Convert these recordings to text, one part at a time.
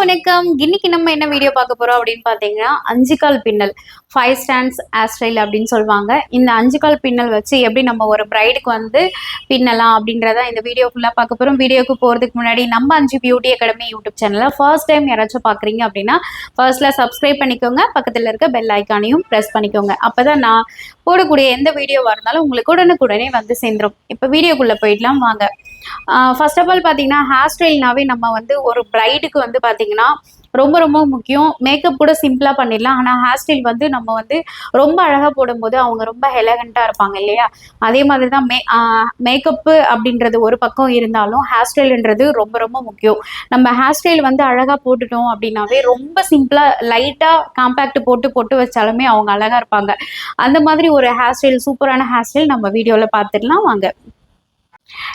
வணக்கம். இன்னைக்கு நம்ம என்ன வீடியோ பார்க்க போறோம் அப்படின்னு பார்த்தீங்கன்னா, 5 கால் பின்னல் 5 ஸ்டாண்ட்ஸ் ஹேர் ஸ்டைல் அப்படின்னு சொல்லுவாங்க. இந்த 5 கால் பின்னல் வச்சு எப்படி நம்ம ஒரு பிரைடுக்கு வந்து பின்னலாம் அப்படின்றத இந்த வீடியோ ஃபுல்லா பார்க்க போறோம். வீடியோக்கு போறதுக்கு முன்னாடி நம்ம 5 பியூட்டி அகாடமி யூடியூப் சேனலை ஃபர்ஸ்ட் டைம் யாராச்சும் பார்க்குறீங்க அப்படின்னா ஃபர்ஸ்ட்ல சப்ஸ்கிரைப் பண்ணிக்கோங்க. பக்கத்தில் இருக்க பெல் ஐக்கானையும் ப்ரெஸ் பண்ணிக்கோங்க. அப்பதான் நான் போடக்கூடிய எந்த வீடியோவாக இருந்தாலும் உங்களுக்கு உடனுக்குடனே வந்து சேர்ந்துடும். இப்போ வீடியோக்குள்ளே போயிடலாம் வாங்க. ஃபர்ஸ்ட் ஆஃப் ஆல் பார்த்தீங்கன்னா, ஹேர் ஸ்டைல்னாவே நம்ம வந்து ஒரு பிரைடுக்கு வந்து பார்த்தீங்கன்னா ரொம்ப ரொம்ப முக்கியம். மேக்கப் கூட சிம்பிளாக பண்ணிடலாம். ஆனால் ஹேர் ஸ்டைல் வந்து நம்ம வந்து ரொம்ப அழகாக போடும்போது அவங்க ரொம்ப எலகண்ட்டாக இருப்பாங்க இல்லையா? அதே மாதிரி தான் மேக்கப்பு அப்படின்றது ஒரு பக்கம் இருந்தாலும் ஹேர் ஸ்டைல்ன்றது ரொம்ப ரொம்ப முக்கியம். நம்ம ஹேர் ஸ்டைல் வந்து அழகாக போட்டுட்டோம் அப்படின்னாவே ரொம்ப சிம்பிளாக லைட்டாக காம்பேக்ட் போட்டு போட்டு வச்சாலுமே அவங்க அழகாக இருப்பாங்க. அந்த மாதிரி ஒரு ஹேர் ஸ்டைல், சூப்பரான ஹேர் ஸ்டைல் நம்ம வீடியோவில் பார்த்துடலாம் வாங்க.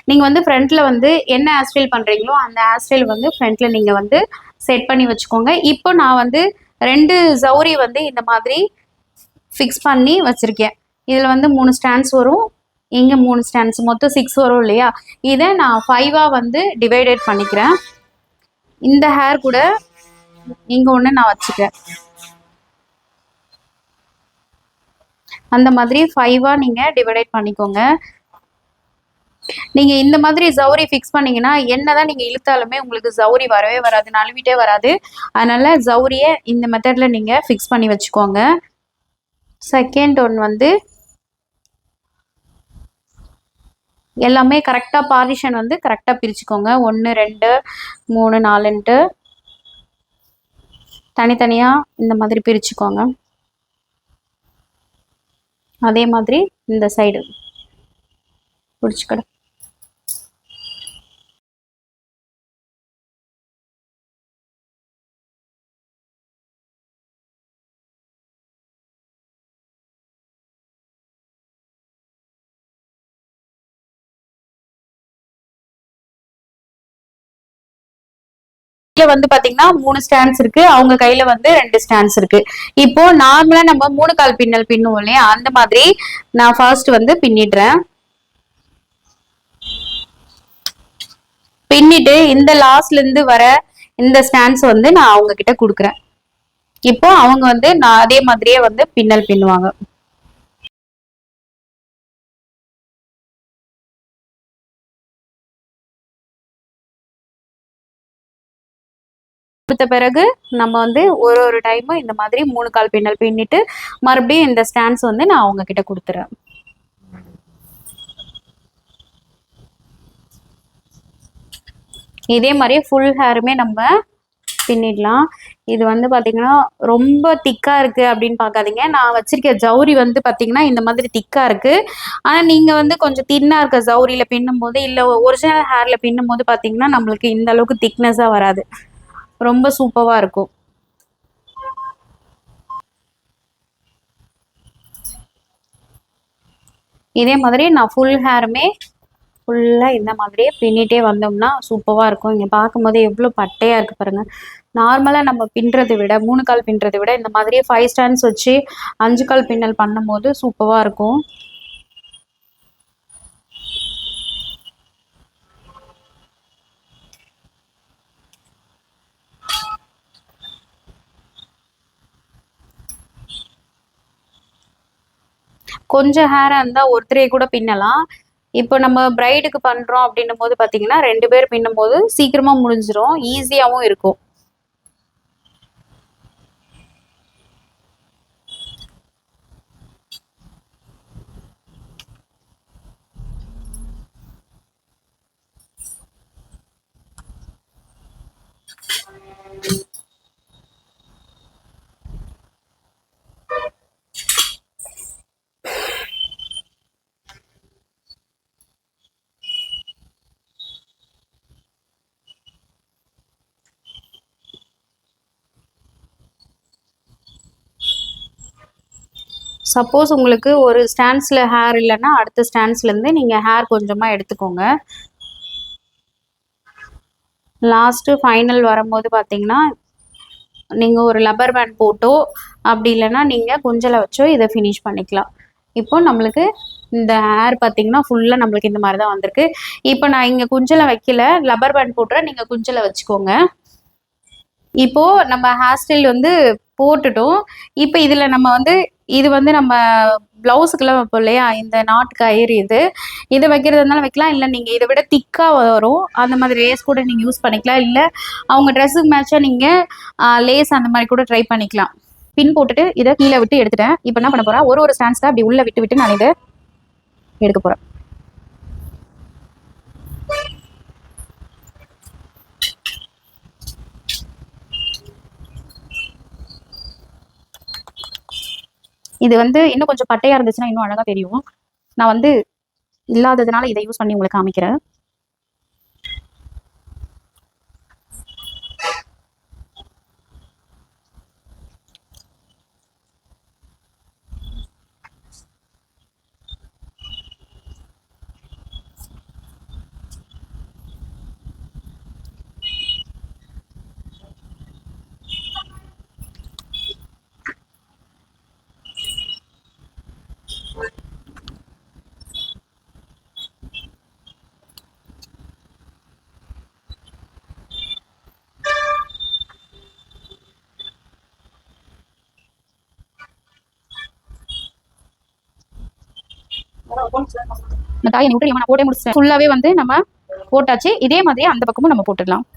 நீங்கள் வந்து ஃப்ரண்ட்டில் வந்து என்ன ஹேர் ஸ்டைல் பண்ணுறீங்களோ அந்த ஹேர் ஸ்டைல் வந்து ஃப்ரண்ட்டில் நீங்கள் வந்து செட் பண்ணி வச்சுக்கோங்க. இப்போ நான் வந்து 2 ஜவுரி வந்து இந்த மாதிரி ஃபிக்ஸ் பண்ணி வச்சுருக்கேன். இதில் வந்து 3 ஸ்டாண்ட்ஸ் வரும், இங்கே 3 ஸ்டாண்ட்ஸ், மொத்தம் 6 வரும் இல்லையா? இதை நான் 5ஆக வந்து டிவைடட் பண்ணிக்கிறேன். இந்த ஹேர் கூட இங்கே ஒன்று நான் வச்சுக்கிறேன். அந்த மாதிரி 5ஆக நீங்கள் டிவைடட் பண்ணிக்கோங்க. நீங்கள் இந்த மாதிரி ஜவுரி ஃபிக்ஸ் பண்ணிங்கன்னா என்னதான் நீங்கள் இழுத்தாலுமே உங்களுக்கு ஜவுரி வரவே வராது, நழுவிட்டே வராது. அதனால் ஜவுரியை இந்த மெத்தடில் நீங்கள் ஃபிக்ஸ் பண்ணி வச்சுக்கோங்க. செகண்ட் ஒன் வந்து எல்லாமே கரெக்டாக பார்ட்டிஷன் வந்து கரெக்டாக பிரிச்சுக்கோங்க. 1 2 3 4ன்ட்டு தனித்தனியாக இந்த மாதிரி பிரிச்சுக்கோங்க. அதே மாதிரி இந்த சைடு பிடிச்சிக்கணும். வந்து பாத்தீங்கன்னா 3 ஸ்டாண்ட்ஸ் இருக்கு, அவங்க கையில வந்து 2 ஸ்டாண்ட்ஸ் இருக்கு. இப்போ நார்மலா நம்ம 3 கால் பின்னல் பின்னுவோம் இல்லையா? அந்த மாதிரி நான் ஃபர்ஸ்ட் வந்து பின்னிடுறேன். பின்னிட்டு இந்த லாஸ்ட்ல இருந்து வர இந்த ஸ்டாண்ட்ஸ் வந்து நான் அவங்க கிட்ட கொடுக்குறேன். இப்போ அவங்க வந்து நான் அதே மாதிரியே வந்து பின்னல் பின்னுவாங்க. கொடுத்த பிறகு நம்ம வந்து ஒரு டைமும் இந்த மாதிரி 3 கால் பின்னல் பின்னிட்டு மறுபடியும் இந்த ஸ்டாண்ட்ஸ் வந்து நான் அவங்க கிட்ட கொடுத்துறேன். இதே மாதிரி ஃபுல் ஹேருமே நம்ம பின்னிடலாம். இது வந்து பார்த்தீங்கன்னா ரொம்ப திக்காக இருக்குது அப்படின்னு பார்க்காதீங்க. நான் வச்சிருக்க ஜவுரி வந்து பார்த்தீங்கன்னா இந்த மாதிரி திக்காக இருக்குது. ஆனால் நீங்கள் வந்து கொஞ்சம் தின்னாக இருக்க ஜவுரியில் பின்னும் போது இல்லை ஒரிஜினல் ஹேரில் பின்னும் போது பார்த்தீங்கன்னா நம்மளுக்கு இந்த அளவுக்கு திக்னஸாக வராது, ரொம்ப சூப்பராக இருக்கும். இதே மாதிரி நான் ஃபுல் ஹேருமே ஃபுல்லாக இந்த மாதிரியே பின்னிட்டே வந்தோம்னா சூப்பராக இருக்கும். இங்கே பார்க்கும்போது எவ்வளோ பட்டையாக இருக்குது பாருங்கள். நார்மலாக நம்ம பின்னுறதை விட 3 கால் பின்னுறதை விட இந்த மாதிரியே 5 ஸ்டாண்ட்ஸ் வச்சு 5 கால் பின்னல் பண்ணும்போது சூப்பராக இருக்கும். கொஞ்சம் ஹேராக இருந்தால் ஒருத்தரே கூட பின்னலாம். இப்போ நம்ம பிரைடுக்கு பண்ணுறோம் அப்படின்னும் போது பார்த்தீங்கன்னா 2 பேர் பின்னும் போது சீக்கிரமாக முடிஞ்சிடும், ஈஸியாகவும் இருக்கும். சப்போஸ் உங்களுக்கு ஒரு ஸ்டாண்ட்ஸில் ஹேர் இல்லைன்னா அடுத்த ஸ்டாண்ட்ஸ்லேருந்து நீங்கள் ஹேர் கொஞ்சமாக எடுத்துக்கோங்க. லாஸ்ட்டு ஃபைனல் வரும்போது பார்த்தீங்கன்னா நீங்கள் ஒரு லப்பர் பேண்ட் போட்டோ அப்படி இல்லைன்னா நீங்கள் குஞ்சலை வச்சோ இதை ஃபினிஷ் பண்ணிக்கலாம். இப்போ நம்மளுக்கு இந்த ஹேர் பார்த்தீங்கன்னா ஃபுல்லாக நம்மளுக்கு இந்த மாதிரி தான் வந்திருக்கு. இப்போ நான் இங்கே குஞ்சலை வைக்கல, லப்பர் பேண்ட் போட்டுறேன், நீங்கள் குஞ்சலை வச்சுக்கோங்க. இப்போ நம்ம ஹேர் ஸ்டைல் வந்து போட்டுட்டோம். இப்போ இதுல நம்ம வந்து இது வந்து நம்ம பிளவுஸுக்குலாம் வைப்போம் இல்லையா? இந்த நாட்டு கயிறு இது. இத வைக்கிறதுனாலும் வைக்கலாம். இல்ல நீங்க இத விட திக்கா வரும். அந்த மாதிரி லேஸ் கூட நீங்க யூஸ் பண்ணிக்கலாம். இல்ல அவங்க ட்ரெஸ்ஸுக்கு மேட்சா நீங்க லேஸ் அந்த மாரி கூட ட்ரை பண்ணிக்கலாம். பின் போட்டுட்டு இத கீழ விட்டு எடுத்துட்டேன். இப்போ என்ன பண்ண போறேன், ஒரு ஸ்டாண்ட்ஸ்ல அப்படி உள்ள விட்டு விட்டு நான் இத எடுக்க போறேன். இது வந்து இன்னும் கொஞ்சம் பட்டையா இருந்துச்சுன்னா இன்னும் அழகா தெரியும். நான் வந்து இல்லாததுனால இதை யூஸ் பண்ணி உங்களுக்கு காமிக்கிறேன். இந்த தாயை விட்டு நான் போட்டே முடிச்சிட்டேன். ஃபுல்லாவே வந்து நம்ம போட்டாச்சு. இதே மாதிரியே அந்த பக்கமும் நம்ம போட்டுடலாம்.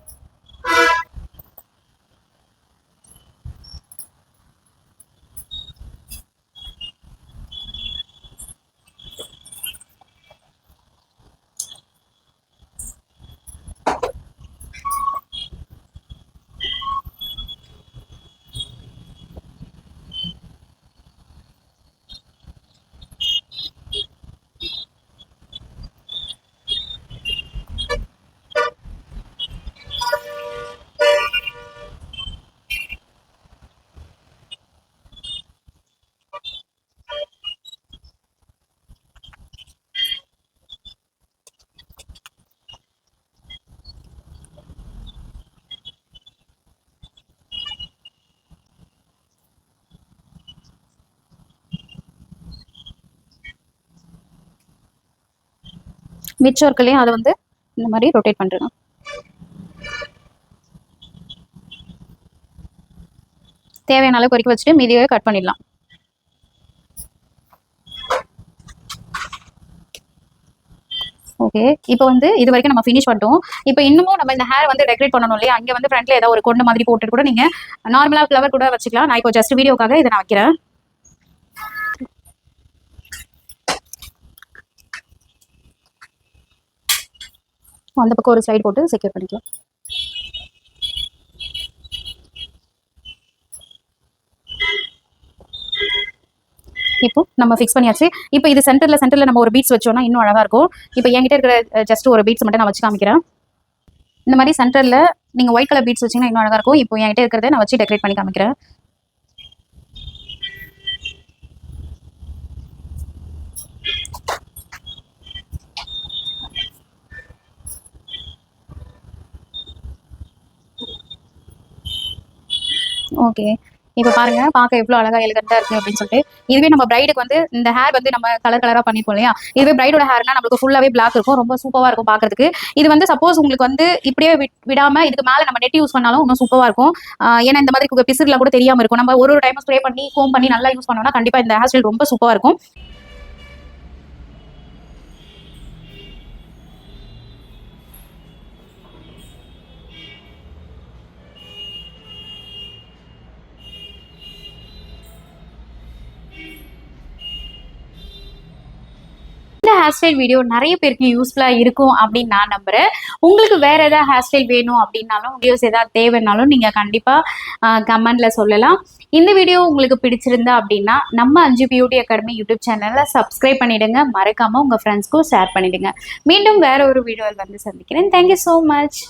மிச்சம் இருக்கலையும் அதை வந்து இந்த மாதிரி ரொட்டேட் பண்ணுறேன். தேவையான அளவு கொதிக்க வச்சுட்டு மீதியை கட் பண்ணிடலாம். ஓகே, இப்போ வந்து இது வரைக்கும் நம்ம ஃபினிஷ் பண்ணிட்டோம். இப்போ இன்னமும் நம்ம இந்த ஹேர் வந்து டெக்கரேட் பண்ணணும் இல்லையா? அங்கே வந்து ஃப்ரண்ட்ல ஏதாவது ஒரு கொண்டு மாதிரி போட்டுட்டு கூட நீங்கள் நார்மலாக ஃப்ளவர் கூட வச்சுக்கலாம். நான் இப்போ ஜஸ்ட் வீடியோக்காக இதை நான் வைக்கிறேன். அந்த பக்கம் ஒரு சைடு போட்டு செக்யூர் பண்ணிக்கலாம். இப்போ நம்ம ஃபிக்ஸ் பண்ணியாச்சு. இப்போ இது சென்டர்ல நம்ம ஒரு பீட்ஸ் வச்சோம்னா இன்னும் அழகா இருக்கும். இப்போ என்கிட்ட இருக்கிற ஜஸ்ட் ஒரு பீட்ஸ் மட்டும் நான் வச்சு காமிக்கிறேன். இந்த மாதிரி சென்டர்ல நீங்க ஒயிட் கலர் பீட்ஸ் வச்சீங்கன்னா இன்னும் அழகா இருக்கும். இப்போ என்கிட்ட இருக்கிறத நான் வச்சு டெக்கரேட் பண்ணி காமிக்கிறேன். ஓகே, இப்போ பாருங்க பார்க்க எவ்வளோ அழகா எலிகண்டா இருக்கு அப்படின்னு சொல்லிட்டு. இதுவே நம்ம பிரைடுக்கு வந்து இந்த ஹேர் வந்து நம்ம கலர் கலரா பண்ணிப்போம் இல்லையா? இதுவே பிரைடோட ஹேர்னா நம்மளுக்கு ஃபுல்லாவே பிளாக் இருக்கும். ரொம்ப சூப்பரா இருக்கும் பாக்குறதுக்கு. இது வந்து சப்போஸ் உங்களுக்கு வந்து இப்படியே விடாம இதுக்கு மேல நம்ம நெட் யூஸ் பண்ணாலும் இன்னும் சூப்பரா இருக்கும். ஏன்னா இந்த மாதிரி பிசுறுலாம் கூட தெரியாம இருக்கும். நம்ம ஒரு டைம் ஸ்ப்ரே பண்ணி கோம் பண்ணி நல்லா யூஸ் பண்ணோம்னா கண்டிப்பா இந்த ஹேர் ஸ்டைல் ரொம்ப சூப்பரா இருக்கும். இந்த ஹேர் ஸ்டைல் வீடியோ நிறைய பேருக்கு யூஸ்ஃபுல்லாக இருக்கும் அப்படின்னு நான் நம்புகிறேன். உங்களுக்கு வேறு ஏதாவது ஹேர் ஸ்டைல் வேணும் அப்படின்னாலும் வீடியோஸ் ஏதாவது தேவைன்னாலும் நீங்கள் கண்டிப்பாக கமெண்டில் சொல்லலாம். இந்த வீடியோ உங்களுக்கு பிடிச்சிருந்தா அப்படின்னா நம்ம அஞ்சு பியூட்டி அகாடமி யூடியூப் சேனலை சப்ஸ்கிரைப் பண்ணிவிடுங்க. மறக்காமல் உங்கள் ஃப்ரெண்ட்ஸ்க்கும் ஷேர் பண்ணிவிடுங்க. மீண்டும் வேறு ஒரு வீடியோவில் வந்து சந்திக்கிறேன். Thank you so much.